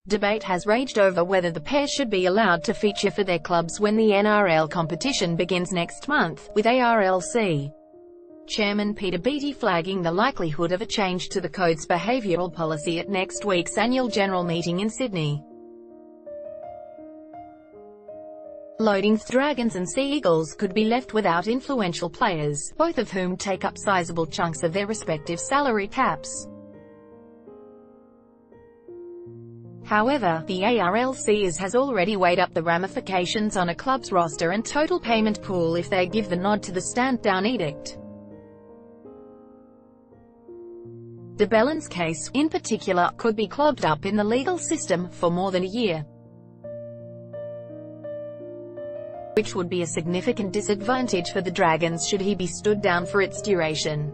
Debate has raged over whether the pair should be allowed to feature for their clubs when the NRL competition begins next month, with ARLC Chairman Peter Beattie flagging the likelihood of a change to the code's behavioural policy at next week's annual general meeting in Sydney. LoadingThe Dragons and Sea Eagles could be left without influential players, both of whom take up sizable chunks of their respective salary caps. However, the ARLC has already weighed up the ramifications on a club's roster and total payment pool if they give the nod to the stand-down edict. De Belin's case, in particular, could be clogged up in the legal system for more than a year, which would be a significant disadvantage for the Dragons should he be stood down for its duration.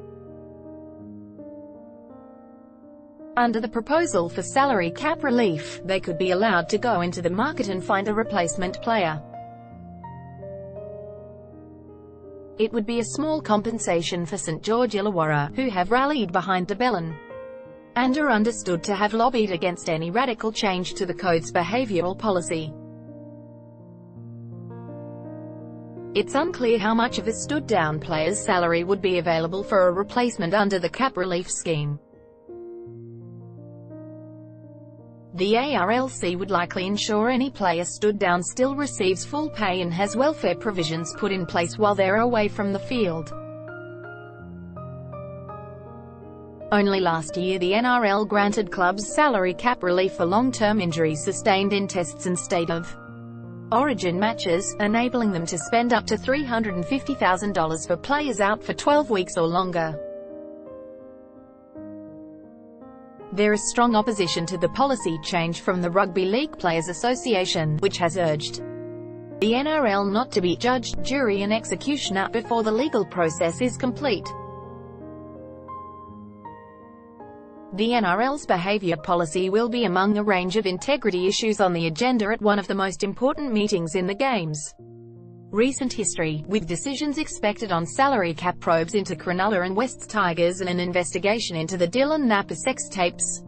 Under the proposal for salary cap relief, they could be allowed to go into the market and find a replacement player. It would be a small compensation for St George Illawarra, who have rallied behind de Belin, and are understood to have lobbied against any radical change to the code's behavioural policy. It's unclear how much of a stood-down player's salary would be available for a replacement under the cap relief scheme. The ARLC would likely ensure any player stood down still receives full pay and has welfare provisions put in place while they're away from the field. Only last year the NRL granted clubs salary cap relief for long-term injuries sustained in tests and state of origin matches, enabling them to spend up to $350,000 for players out for 12 weeks or longer. There is strong opposition to the policy change from the Rugby League Players Association, which has urged the NRL not to be judge, jury and executioner before the legal process is complete. The NRL's behaviour policy will be among a range of integrity issues on the agenda at one of the most important meetings in the game's recent history, with decisions expected on salary cap, probes into Cronulla and West's Tigers, and an investigation into the Dylan Napa sex tapes.